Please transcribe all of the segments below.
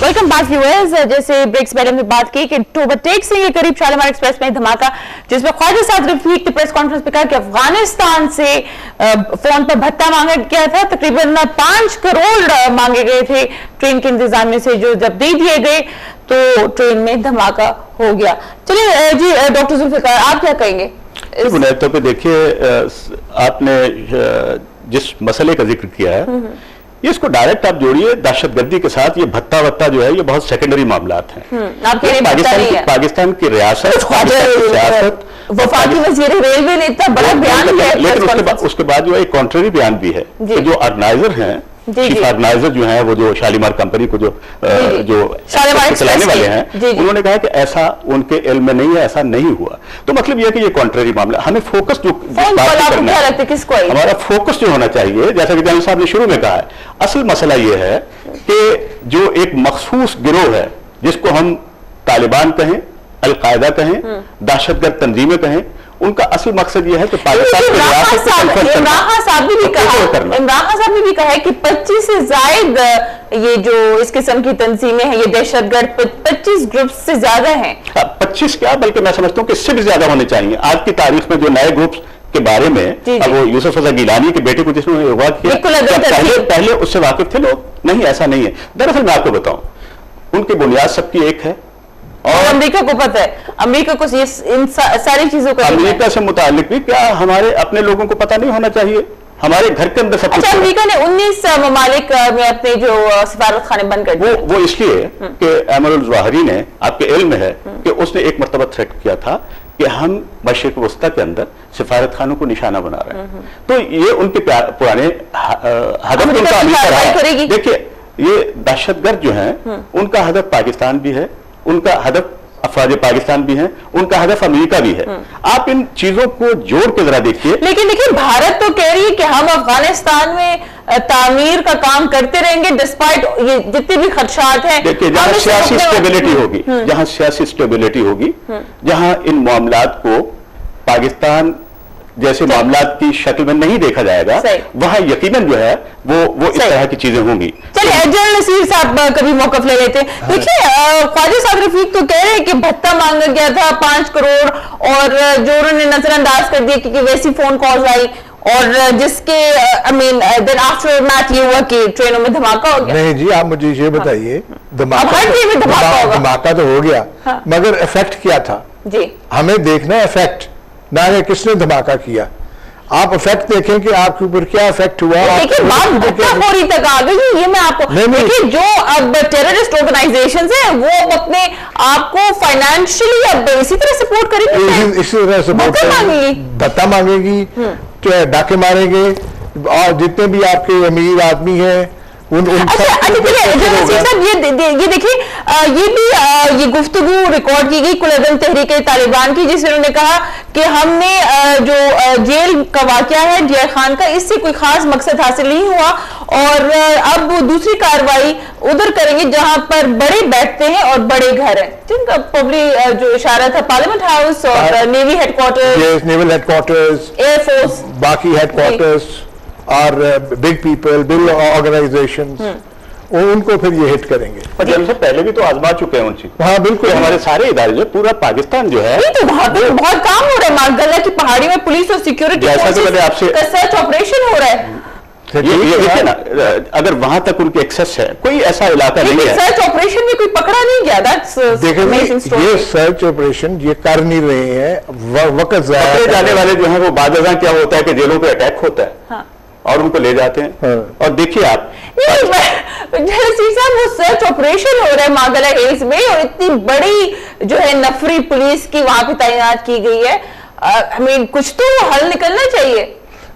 Welcome back viewers. जैसे breaks पहले हमने बात की कि ओवरटेक से ये करीब शालीमार एक्सप्रेस में धमाका, जिसमें ख्वाजा साद रफीक ने प्रेस कॉन्फ्रेंस में कहा कि अफगानिस्तान से फोन पर भत्ता मांगा गया था। तकरीबन 5 करोड़ मांगे गए थे ट्रेन के इंतजाम से, जो जब दे दिए गए तो ट्रेन में धमाका हो गया। चलिए जी डॉक्टर जुल्फिकार, आप क्या कहेंगे? बुनियादी तौर पर देखिए, आपने जिस मसले का जिक्र किया है ये इसको डायरेक्ट आप जोड़िए दहशतगर्दी के साथ। ये भत्ता वत्ता जो है ये बहुत सेकेंडरी मामलात हैं। पाकिस्तान की रियासत, वफाकी वज़ीर रेलवे ने इतना बड़ा बयान दिया, लेकिन उसके बाद जो है एक कॉन्ट्ररी बयान भी है कि जो ऑर्गेनाइजर हैं, चीफ ऑर्गेनाइजर जो है, वो जो शालीमार कंपनी को जो चलाने वाले हैं, उन्होंने कहा कि ऐसा उनके इल्म में नहीं है, ऐसा नहीं हुआ। तो मतलब यह है कि ये कॉन्ट्ररी मामला, हमें फोकस जो करना है, हमारा फोकस जो होना चाहिए, जैसा कि जनरल साहब ने शुरू में कहा है, असल मसला यह है कि जो एक मखसूस गिरोह है जिसको हम तालिबान कहें, अलकायदा कहें, दहशतगर्द तंजीमें कहें, उनका असल मकसद यह है कि पाकिस्तान इमरान साहब ने भी कहा है कि 25 से जायद ये जो इस किस्म की तंजीमें हैं, ये दहशतगर्द 25 ग्रुप से ज्यादा हैं। 25 क्या, बल्कि मैं समझता हूँ कि इससे भी ज्यादा होने चाहिए। आज की तारीख में जो नए ग्रुप्स के बारे में, अब वो यूसुफ रजा गिलानी के बेटे को जिसने अगवा किया, पहले उससे वाकिफ थे लोग? नहीं, ऐसा नहीं है। दरअसल मैं आपको बताऊं, उनकी बुनियाद सबकी एक है और अमेरिका को पता है। अमेरिका को इन सारी चीजों का, अमेरिका से मुताल्लिक भी क्या हमारे अपने लोगों को पता नहीं होना चाहिए? हमारे घर के अंदर सब। अच्छा, अमेरिका ने 19 ममालिक में अपने जो सिफारत खाने बंद कर दिए, वो इसलिए कि एमरुल ज़वाहिरी ने, आपके इल्म है कि उसने एक मरतबा थ्रेट किया था कि हम मशरिक वस्ता के अंदर सिफारत खानों को निशाना बना रहे हैं। तो ये उनके पुराने हदफ उनका अमेरिका है। देखिए, ये दहशतगर्द जो है उनका हदफ पाकिस्तान भी है, उनका हदफ अफवाज पाकिस्तान भी है, उनका हदफ अमेरिका भी है। आप इन चीजों को जोड़ के जरा देखिए। लेकिन देखिए, भारत तो कह रही है कि हम अफगानिस्तान में तामीर का काम करते रहेंगे डिस्पाइट ये जितने भी खदशात हैं। देखिए, जहां सियासी स्टेबिलिटी होगी, जहां सियासी स्टेबिलिटी होगी, जहां इन मामलात को पाकिस्तान जैसे मामलात की शक्ल में नहीं देखा जाएगा, वहां यकीनन जो है वो इस तरह की चीजें होंगी। चलिए, जनरल नसीर साहब कभी मौकफ ले लेते हैं। देखिए, ख्वाजा साद रफीक तो कह रहे हैं कि भत्ता मांगा गया था 5 करोड़ और जो उन्होंने नजरअंदाज कर दिया क्योंकि वैसी फोन कॉल आई, और जिसके देन आफ्टर मैच ये हुआ कि ट्रेनों में धमाका हो गया। नहीं जी, आप मुझे ये बताइए, धमाका तो हो गया, मगर इफेक्ट क्या था जी? हमें देखना इफेक्ट, ना कि किसने धमाका किया। आप इफेक्ट देखें कि आपके ऊपर क्या इफेक्ट हुआ। देखिए, बात भट्टाखोरी तक आ गई, ये मैं आपको देखिए, जो अब टेररिस्ट ऑर्गेनाइजेशंस हैं वो अपने आप को फाइनेंशियली अब इसी तरह सपोर्ट करेंगी, इसी तरह सपोर्ट मांगेगी, भत्ता मांगेगी, डाके मारेंगे, और जितने भी आपके अमीर आदमी हैं ये देखिए, ये भी ये गुफ्तगू रिकॉर्ड की गई कुल-ए-दम तहरीक तालिबान की, जिसमें उन्होंने कहा कि हमने जो जेल का वाकया है डियर खान का, इससे कोई खास मकसद हासिल नहीं हुआ और अब वो दूसरी कार्रवाई उधर करेंगे जहां पर बड़े बैठते हैं और बड़े घर हैं, जिनका पब्लिक जो इशारा था पार्लियामेंट हाउस और navy headquarters, naval headquarters, air force, बाकी हेडक्वार्टर्स और बिग पीपल, बिग ऑर्गेनाइजेशन, उनको फिर ये हिट करेंगे। पर जनरल पहले भी तो आजमा चुके हैं उन चीजों। हाँ बिल्कुल, हमारे सारे इदारे जो पूरा पाकिस्तान जो है, तो वहां पे बहुत काम हो रहा है। मार्गल्ला की पहाड़ी में पुलिस और सिक्योरिटी फोर्सेस का सर्च ऑपरेशन हो रहा है। ये देखिए ना, अगर वहां तक उनकी एक्सेस है, कोई ऐसा इलाका नहीं है। सर्च ऑपरेशन में कोई पकड़ा नहीं गया। देखिए, ये सर्च ऑपरेशन ये कर नहीं रहे हैं, वक्त जाया जाने वाले जो है वो बादशाह क्या होता है कि जेलों पे अटैक होता है और उनको ले जाते हैं। और देखिए आप, वो सर्च ऑपरेशन हो रहा है मार्गल्ला हिल्स में और इतनी बड़ी जो है नफरी पुलिस की वहां पे तैनात की गई है। कुछ तो हल निकलना चाहिए।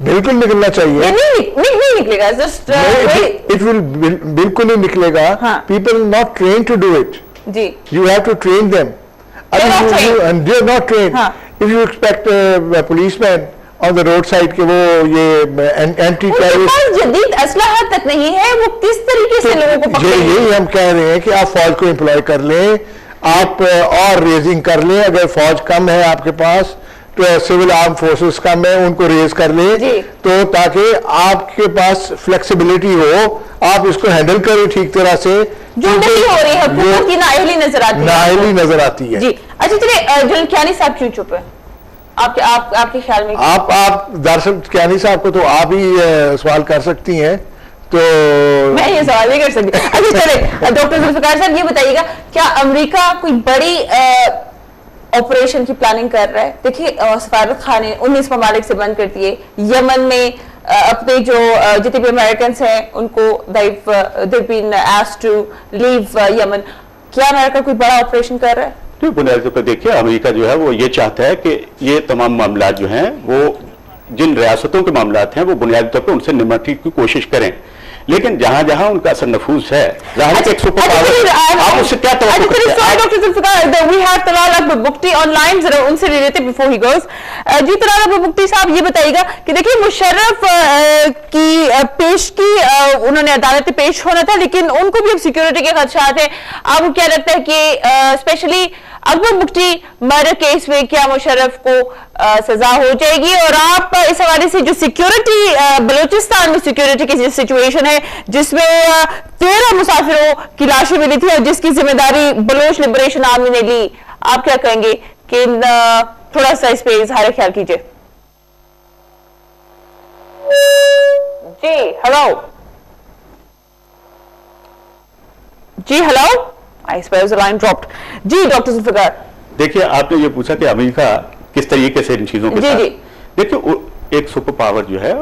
बिल्कुल निकलना चाहिए। नहीं निकलेगा, इट विल बिल्कुल नहीं निकलेगा। People not train to do it जी, you have to train them, and they are not train. If you expect policeman on the road side के वो ये एंटी टेररिस्ट जदीद असलाह तक नहीं है, वो किस तरीके से लोगों को पकड़ेंगे? यही हम कह रहे हैं कि आप फौज को एम्प्लॉय कर लें, आप और रेजिंग कर लें। अगर फौज कम है आपके पास सिविल आर्म फोर्सेस का में उनको रेज कर ले, तो ताकि आपके पास फ्लेक्सिबिलिटी हो, आप इसको हैंडल करें ठीक तरह से, जो नहीं हो रही है, हुकूमत की नाअहली नजर आती है, नाअहली नजर आती है। जी अच्छा, चलिए जनरल कियानी साहब क्यों चुप है आपके ख्याल में? आप दरअसल कियानी साहब को तो आप ही सवाल कर सकती हैं, तो मैं ये सवाल नहीं कर सकती। अच्छा चले डॉक्टर जुल्फिकार साहब ये बताइएगा, क्या अमेरिका कोई बड़ी ऑपरेशन की प्लानिंग कर रहा है? देखिए सफारत खाने 19 ममालिक से बंद कर दिए, यमन में अपने जो जितने भी अमेरिकन हैं उनको they've been asked to leave Yemen. क्या अमेरिका कोई बड़ा ऑपरेशन कर रहा है? तो बुनियादी तौर पर देखिए, अमेरिका जो है वो ये चाहता है कि ये तमाम मामला जो हैं वो जिन रियासतों के मामला हैं वो बुनियादी तौर पर उनसे निपटने की कोशिश करें, लेकिन जहां जहां उनका असर नफूज है, एक सुपर पावर, आप उससे क्या doctor Zulfiqar, we have Talal Akbar Bukhti online, जरा उनसे रिलेटेड बिफोर ही गोस। जी तलाल अकबर बुख्ती साहब ये बताइएगा कि देखिए मुशर्रफ की पेशगी उन्होंने अदालत में पेश होना था, लेकिन उनको भी अब सिक्योरिटी के खदशात है। आपको क्या लगता है कि specially Akbar Bugti murder case में क्या मुशर्रफ को सजा हो जाएगी? और आप इस हवाले से जो सिक्योरिटी बलूचिस्तान में सिक्योरिटी की सिचुएशन है जिसमें 13 मुसाफिरों की लाशें मिली थी और जिसकी जिम्मेदारी बलोच लिबरेशन आर्मी ने ली, आप क्या कहेंगे कि थोड़ा सा इस पे इजहार ख्याल कीजिए। जी हेलो, जी hello, I suppose the line dropped. जी डॉक्टर जुल्फिकार, देखिए आपने ये पूछा कि अमेरिका किस तरीके से इन चीजों के साथ, देखिए एक सुपर पावर जो है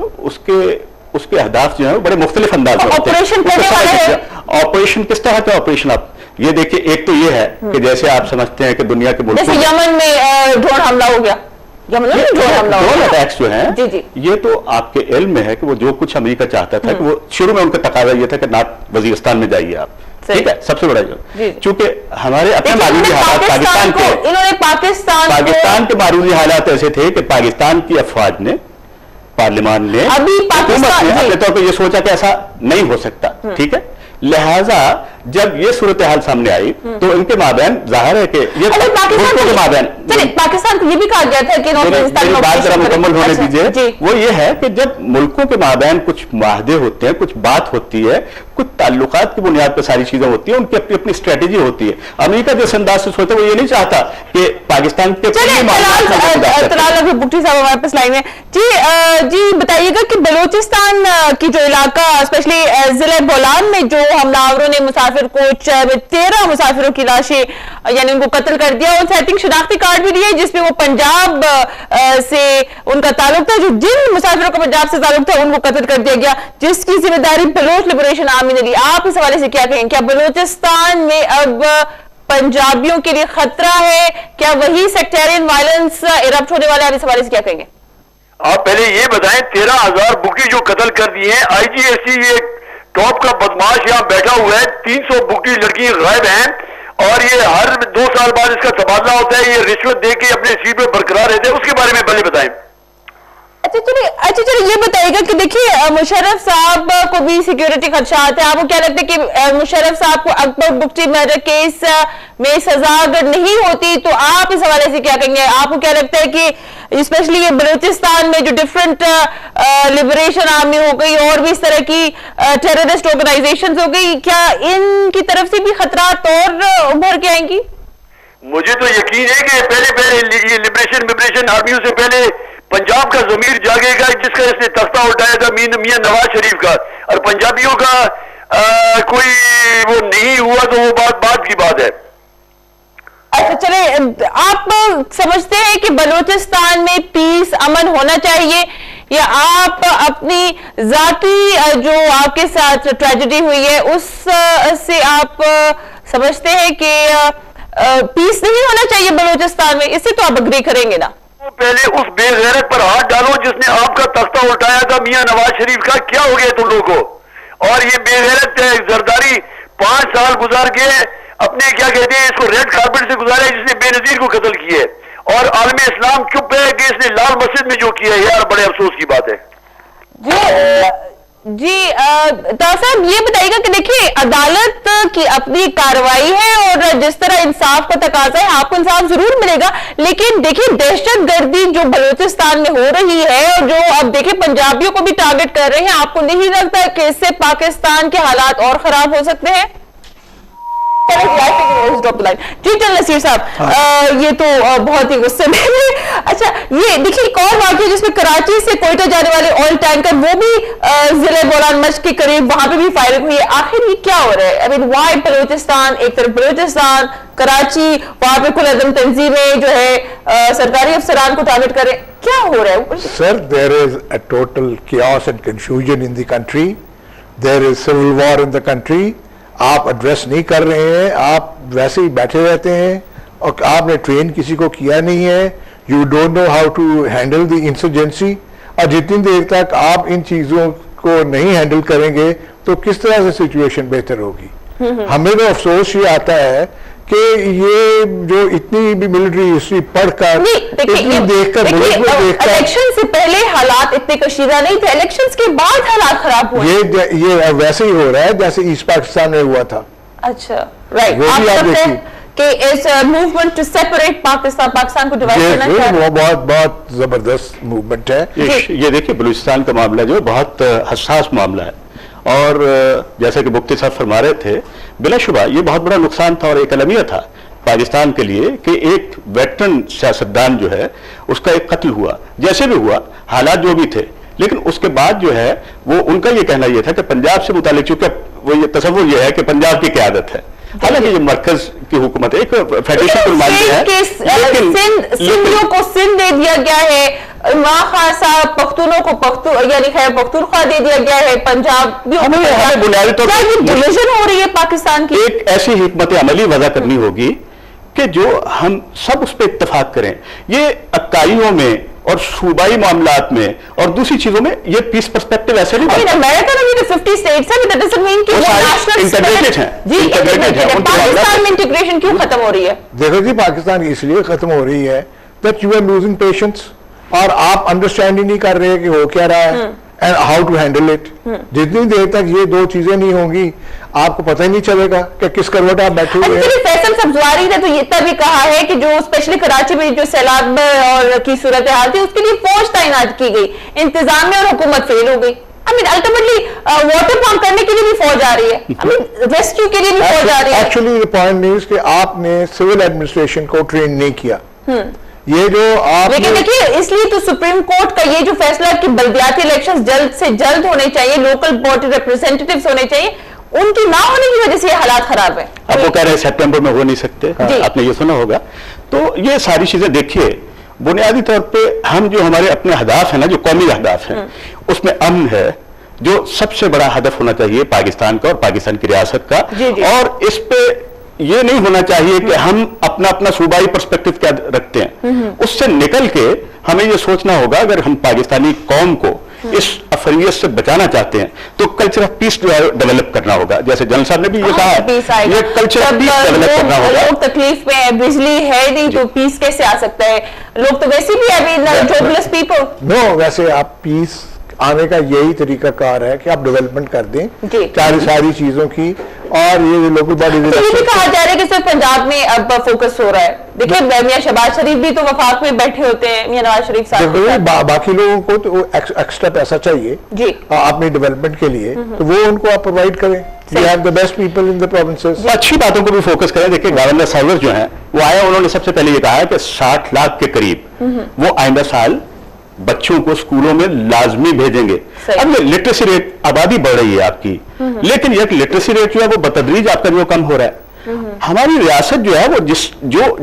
उसके अहदाफ जो है वो बड़े मुख्तलिफ अंदाज में ऑपरेशन करने वाले हैं। ऑपरेशन किस तरह के ऑपरेशन, आप ये देखिए, एक तो ये है कि जैसे आप समझते हैं कि दुनिया के मुल्कों, जैसे यमन में ड्रोन हमला हो गया, ड्रोन अटैक्स जो है, ये तो आपके इल्म में है कि वो जो कुछ अमेरिका चाहता था कि वो शुरू में उनका तकाजा ये था कि ना वजीरिस्तान में जाइए आप, ठीक है, सबसे बड़ा जो, चूंकि हमारे अपने मारूजी हालात पाकिस्तान के मारूजी हालात ऐसे थे कि पाकिस्तान की अफवाज ने, पार्लियामान ने, हुकूमत ने अपने तौर पर यह सोचा कि ऐसा नहीं हो सकता, ठीक है, लिहाजा जब ये सूरत हाल सामने आई तो इनके माबैन जाहिर है कि ये पाकिस्तान को ये भी कहा गया था कि बात जरा मुकम्मल होने दीजिए, वो ये है कि जब मुल्कों के माबैन कुछ माहदे होते हैं, कुछ बात होती है, कुछ ताल्लुकात की बुनियाद पर सारी चीजें होती है, उनकी अपनी अपनी स्ट्रेटेजी होती है। अमेरिका जिस अंदाज से सोचता है वो ये नहीं चाहता कि पाकिस्तान के बुट्टी साहब हमारे पास लाइन में। जी बताइएगा कि बलूचिस्तान की जो इलाका स्पेशली जिले बोलान में जो हमलावरों ने मुसाफिर कोच 13 मुसाफिरों की लाशें यानी उनको कत्ल कर दिया, उनसे आई थिंक शिनाख्ती कार्ड भी दिए जिसमें वो पंजाब से उनका ताल्लुक था, जो जिन मुसाफिरों का पंजाब से ताल्लुक था उनको कत्ल कर दिया गया, जिसकी जिम्मेदारी बलोच लिबरेशन आर्मी ने ली। आप इस हवाले से क्या कहेंगे? क्या बलूचिस्तान में अब पंजाबियों के लिए खतरा है? क्या वही सेक्टेरियन वायलेंस इरप्ट होने वाला है? आप इस हवाले से क्या कहेंगे? आप पहले ये बताएं, 13,000 बुकी जो कत्ल कर दिए हैं, IGSC ये टॉप का बदमाश यहाँ बैठा हुआ है, 300 बुकी लड़कियां गायब हैं और ये हर 2 साल बाद इसका तबादला होता है, ये रिश्वत दे के अपने सीट पे बरकरार रहते हैं, उसके बारे में पहले बताएं। अच्छा चलिए ये बताइएगा कि देखिए मुशर्रफ साहब को भी सिक्योरिटी खदशात है। आपको क्या लगता है कि मुशर्रफ साहब को अकबर बुख्ती मर्डर केस में सजा अगर नहीं होती तो आप इस हवाले से क्या कहेंगे? आपको क्या लगता है कि स्पेशली ये बलूचिस्तान में जो डिफरेंट लिबरेशन आर्मी हो गई और भी इस तरह की टेररिस्ट ऑर्गेनाइजेशन हो गई, क्या इनकी तरफ से भी खतरात और उभर के आएंगी? मुझे तो यकीन है कि पहले ये लिबरेशन आर्मियों से पहले पंजाब का जमीर जागेगा जिसका इसने तख्ता उठाया था मियां नवाज शरीफ का, और पंजाबियों का कोई वो नहीं हुआ तो वो बात की बात है। अच्छा चले, आप समझते हैं कि बलूचिस्तान में पीस अमन होना चाहिए, या आप अपनी जाती जो आपके साथ ट्रेजेडी हुई है उस से आप समझते हैं कि पीस नहीं होना चाहिए बलूचिस्तान में? इससे तो आप अग्री करेंगे ना? पहले उस बेगैरत पर हाथ डालो जिसने आपका तख्ता उठाया था मियां नवाज शरीफ का, क्या हो गया तुम लोगों को? और ये बेगैरत जरदारी 5 साल गुजार के अपने क्या कहते हैं इसको रेड कार्पेट से गुजारा है, जिसने बेनजीर को कत्ल किया, और आलम इस्लाम चुप है कि इसने लाल मस्जिद में जो किया है। यार बड़े अफसोस की बात है। जी साहब ये बताइएगा कि देखिए अदालत की अपनी कार्रवाई है और जिस तरह इंसाफ का तकाजा है आपको इंसाफ जरूर मिलेगा, लेकिन देखिए दहशतगर्दी जो बलूचिस्तान में हो रही है और जो अब देखिए पंजाबियों को भी टारगेट कर रहे हैं, आपको नहीं लगता कि इससे पाकिस्तान के हालात और खराब हो सकते हैं? जी चल नसीर साहब, ये तो बहुत ही गुस्से में अच्छा ये देखिए एक और वाकया जिसमें कराची से कोयटा जाने वाले ऑयल टैंकर वो भी जिले बोलान मच के करीब वहां पे भी फायरिंग हुई है। आखिर ये क्या हो रहा है? आई मीन वाई बलूचिस्तान, एक तरफ बलूचिस्तान, कराची, वहां पे कुल अदम तंजीमें जो है सरकारी अफसरान को टारगेट करें, क्या हो रहा है? Sir there is a total chaos and confusion in the country, there is civil war in the country. आप एड्रेस नहीं कर रहे हैं, आप वैसे ही बैठे रहते हैं और आपने ट्रेन किसी को किया नहीं है, you don't know how to handle the insurgency. और जितनी देर तक आप इन चीज़ों को नहीं हैंडल करेंगे तो किस तरह से सिचुएशन बेहतर होगी। हमें तो अफसोस ये आता है कि ये जो इतनी भी मिलिट्री हिस्ट्री पढ़कर इतनी देखकर इलेक्शन से पहले हालात इतने कशीदा नहीं थे, इलेक्शंस के बाद हालात खराब हुए। ये वैसे ही हो रहा है जैसे ईस्ट पाकिस्तान में हुआ था। अच्छा राइट, आप कहते हैं कि इस मूवमेंट टू सेपरेट पाकिस्तान को डिवाइड करना चाहिए, वो बहुत जबरदस्त मूवमेंट है। ये देखिए बलूचिस्तान का मामला जो बहुत हसास मामला है और जैसा कि मुफ्ती साहब फरमा रहे थे, बिलाशुबा ये बहुत बड़ा नुकसान था और एक अलमिया था पाकिस्तान के लिए कि एक वेटरन सियासतदान जो है उसका एक कत्ल हुआ, जैसे भी हुआ हालात जो भी थे, लेकिन उसके बाद जो है वो उनका ये कहना ये था कि पंजाब से मुतालिक, चूंकि वो ये तस्वुर ये है कि पंजाब की क़यादत है, हालांकि ये मरकज की हुकूमत है, एक फेडरेशन को मानते हैं, सिंधियों को सिंध दे दिया गया है, खासा पख्तूनों को यानी खैर पख्तूनख्वा दे दिया गया है, पंजाब बुनियादी तौर पर डिवीजन हो रही है पाकिस्तान की। एक ऐसी हिकमत अमली वज़ा करनी होगी कि जो हम सब उस पर इत्तेफाक करें। ये अक्काइयों में और सूबाई मामलात में और दूसरी चीजों में ये पीस पर्सपेक्टिव ऐसे नहीं बनता। अमेरिका में भी तो 50 स्टेट्स हैं, दैट डजंट मीन कि वो नेशनल इंटीग्रेटेड हैं। जी इंटीग्रेटेड है। पाकिस्तान में इंटीग्रेशन क्यों खत्म हो रही है? देखो जी, पाकिस्तान इसलिए खत्म हो रही है that you are losing patience और आप अंडरस्टैंड ही नहीं कर रहे कि हो क्या रहा है and how to handle it. जितनी देर तक ये दो चीजें नहीं होंगी आपको पता ही नहीं चलेगा कि किस करवट आप बैठे हुए हैं। फैसल सब्जवारी ने तो ये तभी कहा है कि जो स्पेशली कराची में जो सैलाब और की सूरत हाल थी उसके लिए फौज तैनात की गई, इंतजाम में और हुकूमत फेल हो गई। अल्टीमेटली वाटर पंप करने के लिए भी फौज आ रही है, रेस्क्यू के लिए भी फौज आ रही है। एक्चुअली पॉइंट न्यूज कि आपने सिविल एडमिनिस्ट्रेशन को ट्रेन नहीं किया। ये जो आप लेकिन देखिए इसलिए तो सुप्रीम कोर्ट का ये जो फैसला कि बल्दियाती इलेक्शंस जल्द से जल्द होने चाहिए, लोकल बॉडी रिप्रेजेंटेटिव्स होने चाहिए, उनकी ना होने की वजह से हालात खराब है। अब वो कह रहे हैं सितंबर में हो नहीं सकते, आपने ये सुना होगा। तो ये सारी चीजें देखिए, बुनियादी तौर पे हम जो हमारे अपने अहदाफ है ना, जो कौमी अहदाफ है, उसमें अमन है जो सबसे बड़ा हदफ होना चाहिए पाकिस्तान का और पाकिस्तान की रियासत का। और इस पे ये नहीं होना चाहिए कि हम अपना अपना सूबाई पर्सपेक्टिव क्या रखते हैं, उससे निकल के हमें ये सोचना होगा अगर हम पाकिस्तानी कौम को इस अफरियत से बचाना चाहते हैं तो कल्चर ऑफ पीस जो है डेवलप करना होगा। जैसे जनरल साहब ने भी ये कहा, ये कल्चर ऑफ पीस डेवलप करना होगा। लोग तकलीफ में है, बिजली है नहीं तो पीस कैसे आ सकता है? लोग तो वैसे भी अभी जॉबलेस पीपल। नो, वैसे आप पीस आने का यही तरीका कार है कि आप डेवलपमेंट कर दें सारी चीजों की। और ये लोकल बॉडी ये भी कहा जा रहा है कि सिर्फ पंजाब में अब फोकस हो रहा है। देखिए मियां शहबाज शरीफ भी तो वफाक में बैठे होते हैं, मियां नवाज शरीफ साहब। बाकी लोगों को तो एक्स्ट्रा पैसा चाहिए जी अपनी डेवलपमेंट के लिए, तो वो उनको आप प्रोवाइड करें। We have the best people in the provinces. अच्छी बातों को भी फोकस करें। देखिए गवर्नर साइवर जो है वो आया, उन्होंने सबसे पहले ये कहा कि 60 लाख के करीब वो आइंदा साल बच्चों को स्कूलों में लाजमी भेजेंगे। अब ये लिटरेसी रेट, आबादी बढ़ रही है आपकी, लेकिन ये लिटरेसी रेट जो है वो बतदरीज आपका जो कम हो रहा है। हमारी रियासत जो है वो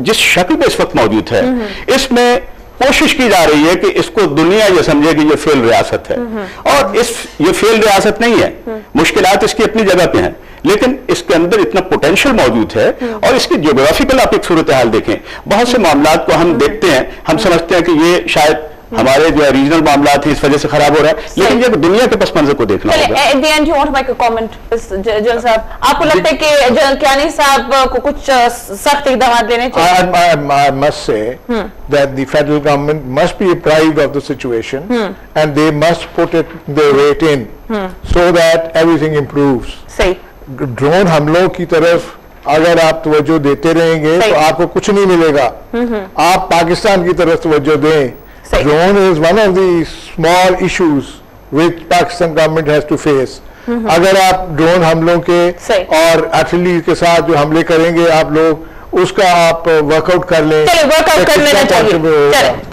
जिस शक्ल पे इस वक्त मौजूद है, इसमें कोशिश की जा रही है कि इसको दुनिया ये समझे कि ये फेल रियासत है। और ये फेल रियासत नहीं है, मुश्किलात इसकी अपनी जगह पे हैं, लेकिन इसके अंदर इतना पोटेंशियल मौजूद है। और इसकी जियोग्राफिकल आप एक सूरत हाल देखें, बहुत से मामलात को हम देखते हैं, हम समझते हैं कि ये शायद हमारे जो रीजनल मामला थे इस वजह से खराब हो रहा है, लेकिन ये दुनिया के पस मंजर को देखना होगा। At the end you want to make a comment general साहब, आपको लगता है कि जनरल कियानी साहब को कुछ सख्त इक़दाम लेने चाहिए? I must say that the federal government must be apprised of the situation and they must put it their weight in so that everything improves. सही। ड्रोन हमलों की तरफ अगर आप तवज्जो देते रहेंगे तो आपको कुछ नहीं मिलेगा। आप पाकिस्तान की तरफ तवज्जो दें। Drone is one of the small issues which Pakistan government has to face. अगर आप ड्रोन हमलों के और आर्टिलरी के साथ जो हमले करेंगे आप लोग, उसका आप वर्कआउट कर लें। चलिए वर्कआउट कर लेना चाहिए।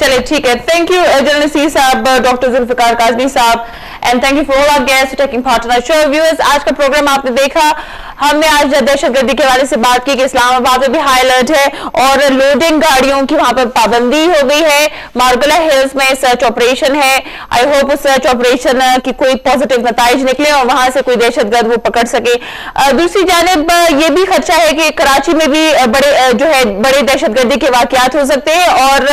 चलिए ठीक है। थैंक यू जनरल नसीर साहब, डॉक्टर जुल्फिकार काज़मी साहब, and thank you for all our guests taking part in our show. Viewers, आज का प्रोग्राम आपने देखा, हमने आज दहशतगर्दी के हवाले से बात की कि इस्लामाबाद में भी हाई अलर्ट है और लोडिंग गाड़ियों की वहां पर पाबंदी हो गई है। मार्गला हिल्स में सर्च ऑपरेशन है। आई होप उस सर्च ऑपरेशन की कोई पॉजिटिव नताइज निकले और वहां से कोई दहशतगर्द वो पकड़ सके। दूसरी जानिब ये भी खदशा है कि कराची में भी बड़े दहशतगर्दी के वाकयात हो सकते हैं और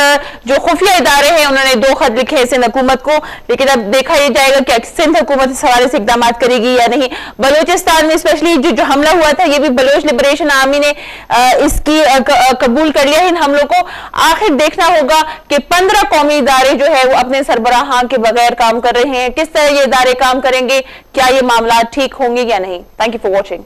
जो खुफिया इदारे हैं उन्होंने 2 खत लिखे हैं सिंध हुकूमत को, लेकिन अब देखा यह जाएगा कि सिंध हुकूमत इस हवाले से इकदाम करेगी या नहीं। बलोचिस्तान में स्पेशली जो हमला हुआ था, ये भी बलोच लिबरेशन आर्मी ने इसकी कबूल कर लिया है इन हमलों को। आखिर देखना होगा कि 15 कौमी इदारे जो है वो अपने सरबराहां के बगैर काम कर रहे हैं, किस तरह ये इदारे काम करेंगे, क्या ये मामला ठीक होंगे या नहीं। Thank you for watching.